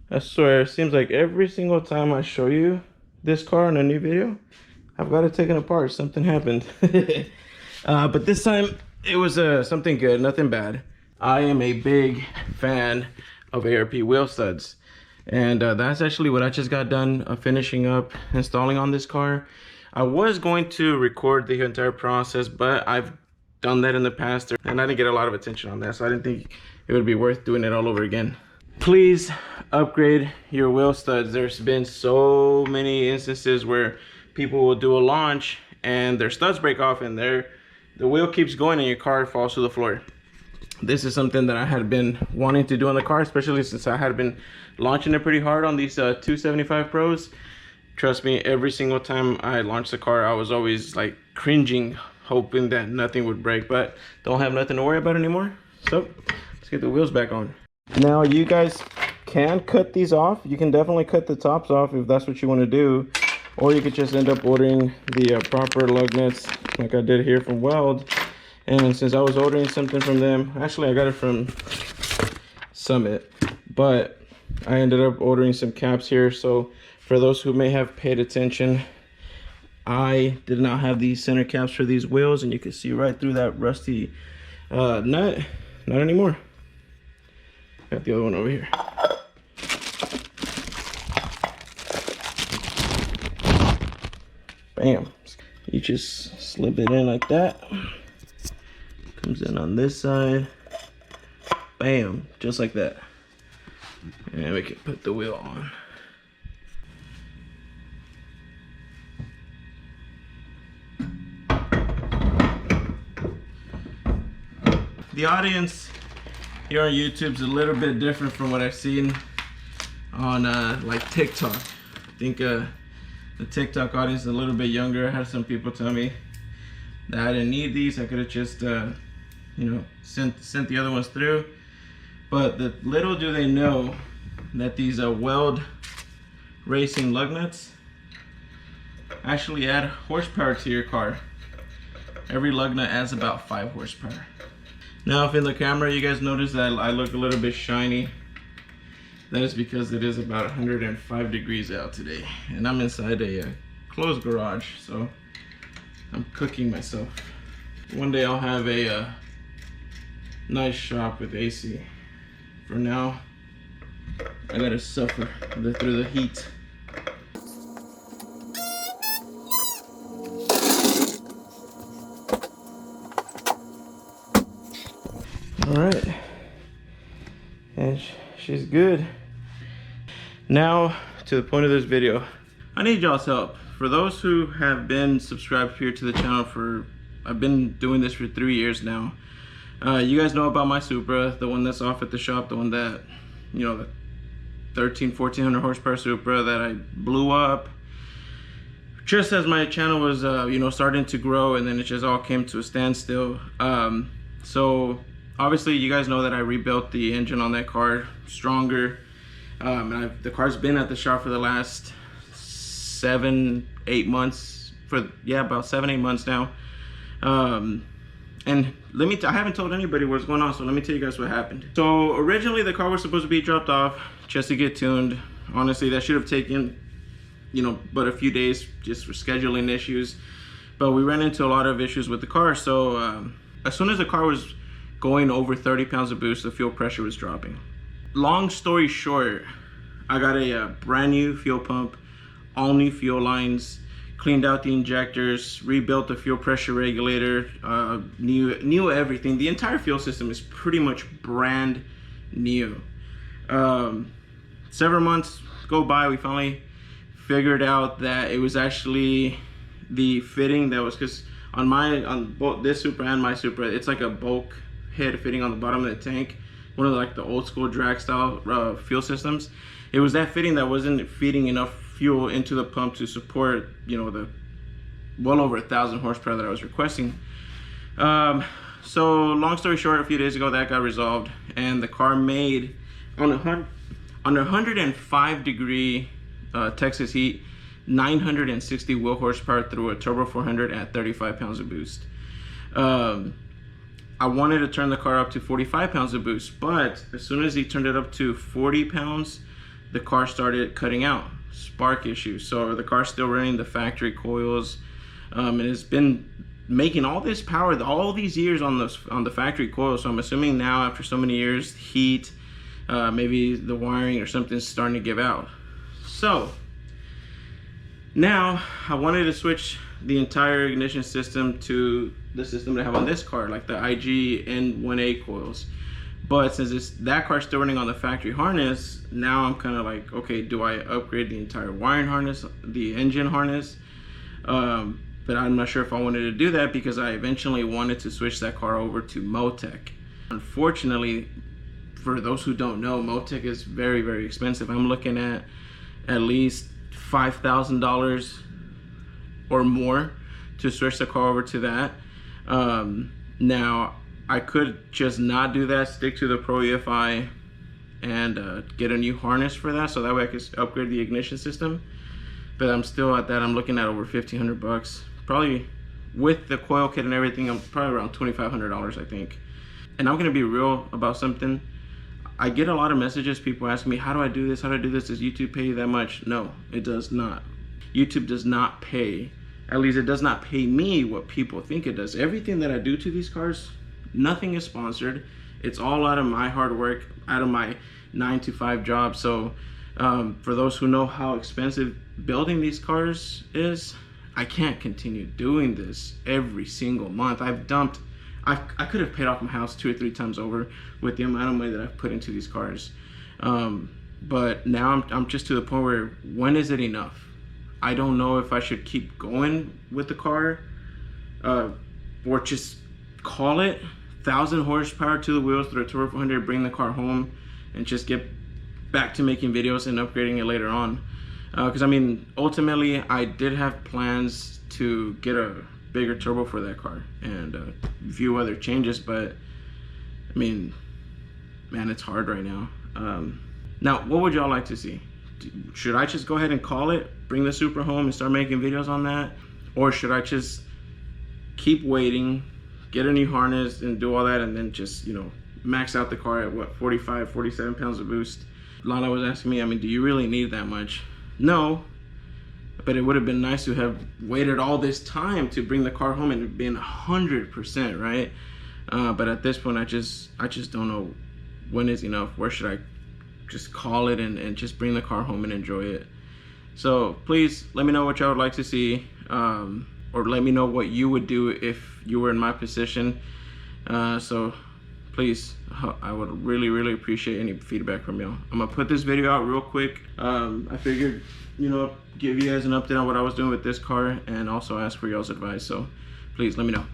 I swear, it seems like every single time I show you this car in a new video, I've got it taken apart. Something happened. But this time it was something good, nothing bad. I am a big fan of ARP wheel studs. And that's actually what I just got done finishing up installing on this car. I was going to record the entire process, but I've done that in the past and I didn't get a lot of attention on that, so I didn't think it would be worth doing it all over again. Please upgrade your wheel studs. There's been so many instances where people will do a launch and their studs break off and the wheel keeps going and your car falls to the floor. This is something that I had been wanting to do on the car, especially since I had been launching it pretty hard on these 275 Pros. Trust me, every single time I launched the car, I was always like cringing, hoping that nothing would break, but don't have nothing to worry about anymore. So let's get the wheels back on. Now you guys can cut these off. You can definitely cut the tops off if that's what you want to do, or you could just end up ordering the proper lug nuts like I did here from Weld. And since I was ordering something from them, actually I got it from Summit, but I ended up ordering some caps here. So for those who may have paid attention, I did not have these center caps for these wheels, and you can see right through that rusty nut. Not anymore. Got the other one over here. Bam. You just slip it in like that. Comes in on this side. Bam. Just like that. And we can put the wheel on. The audience here on YouTube is a little bit different from what I've seen on like TikTok. I think the TikTok audience is a little bit younger. I had some people tell me that I didn't need these. I could have just you know, sent the other ones through. But little do they know that these Weld racing lug nuts actually add horsepower to your car. Every lug nut adds about 5 horsepower. Now, if in the camera you guys notice that I look a little bit shiny, that is because it is about 105 degrees out today, and I'm inside a closed garage, so I'm cooking myself. One day I'll have a nice shop with AC. For now, I gotta suffer through the heat. All right, and she's good. Now to the point of this video. I need y'all's help. For those who have been subscribed here to the channel I've been doing this for 3 years now. You guys know about my Supra, the one that's off at the shop, the one that, you know, the 1400 horsepower Supra that I blew up just as my channel was, you know, starting to grow, and then it just all came to a standstill. So obviously you guys know that I rebuilt the engine on that car stronger. And the car's been at the shop for the last 7-8 months, about 7-8 months now. And I haven't told anybody what's going on, so let me tell you guys what happened. So originally the car was supposed to be dropped off just to get tuned. Honestly, that should have taken, you know, but a few days just for scheduling issues. But we ran into a lot of issues with the car. So as soon as the car was going over 30 pounds of boost, the fuel pressure was dropping. Long story short, I got a brand new fuel pump, all new fuel lines, cleaned out the injectors, rebuilt the fuel pressure regulator, new everything. The entire fuel system is pretty much brand new. Several months go by, we finally figured out that it was actually the fitting that was, because on both this Supra and my Supra, it's like a bulk head fitting on the bottom of the tank, one of the old school drag style fuel systems. It was that fitting that wasn't feeding enough fuel into the pump to support, you know, the well over 1,000 horsepower that I was requesting. So long story short, a few days ago that got resolved, and the car made on 105 degree Texas heat 960 wheel horsepower through a turbo 400 at 35 pounds of boost. I wanted to turn the car up to 45 pounds of boost, but as soon as he turned it up to 40 pounds, the car started cutting out, spark issues. So the car's still running the factory coils, and it's been making all this power all these years on the factory coils. So I'm assuming now, after so many years, heat, maybe the wiring or something's starting to give out. So now I wanted to switch the entire ignition system to the system that I have on this car, like the IG N1A coils. But since that car's still running on the factory harness, now I'm kind of like, okay, do I upgrade the entire wiring harness, the engine harness? But I'm not sure if I wanted to do that, because I eventually wanted to switch that car over to Motec. Unfortunately, for those who don't know, Motec is very, very expensive. I'm looking at least $5,000 or more to switch the car over to that. Now, I could just not do that, stick to the Pro EFI, and get a new harness for that, so that way I could upgrade the ignition system. But I'm still at that. I'm looking at over $1,500, probably with the coil kit and everything. I'm probably around $2,500, I think. And I'm gonna be real about something. I get a lot of messages, people asking me, how do I do this? How do I do this? Does YouTube pay you that much? No, it does not. YouTube does not pay, at least it does not pay me what people think it does. Everything that I do to these cars, nothing is sponsored. It's all out of my hard work, out of my 9-to-5 job. So for those who know how expensive building these cars is, I can't continue doing this every single month. I could have paid off my house 2 or 3 times over with the amount of money that I've put into these cars. But now I'm just to the point where, when is it enough? I don't know if I should keep going with the car, or just call it 1,000 horsepower to the wheels through a turbo 400, bring the car home, and just get back to making videos and upgrading it later on. Because I mean, ultimately, I did have plans to get a bigger turbo for that car and a few other changes, but I mean, man, it's hard right now. Now, what would y'all like to see? Should I just go ahead and call it, bring the Supra home and start making videos on that? Or should I just keep waiting, get a new harness and do all that, and then just, you know, max out the car at what, 45, 47 pounds of boost? Lana was asking me, I mean, do you really need that much? No, but it would have been nice to have waited all this time to bring the car home and been 100%, right? But at this point, I just don't know when is enough. Where should I just call it and just bring the car home and enjoy it? So please let me know what y'all would like to see, or let me know what you would do if you were in my position. So please, I would really appreciate any feedback from y'all. I'm gonna put this video out real quick. I figured, you know, give you guys an update on what I was doing with this car and also ask for y'all's advice. So please let me know.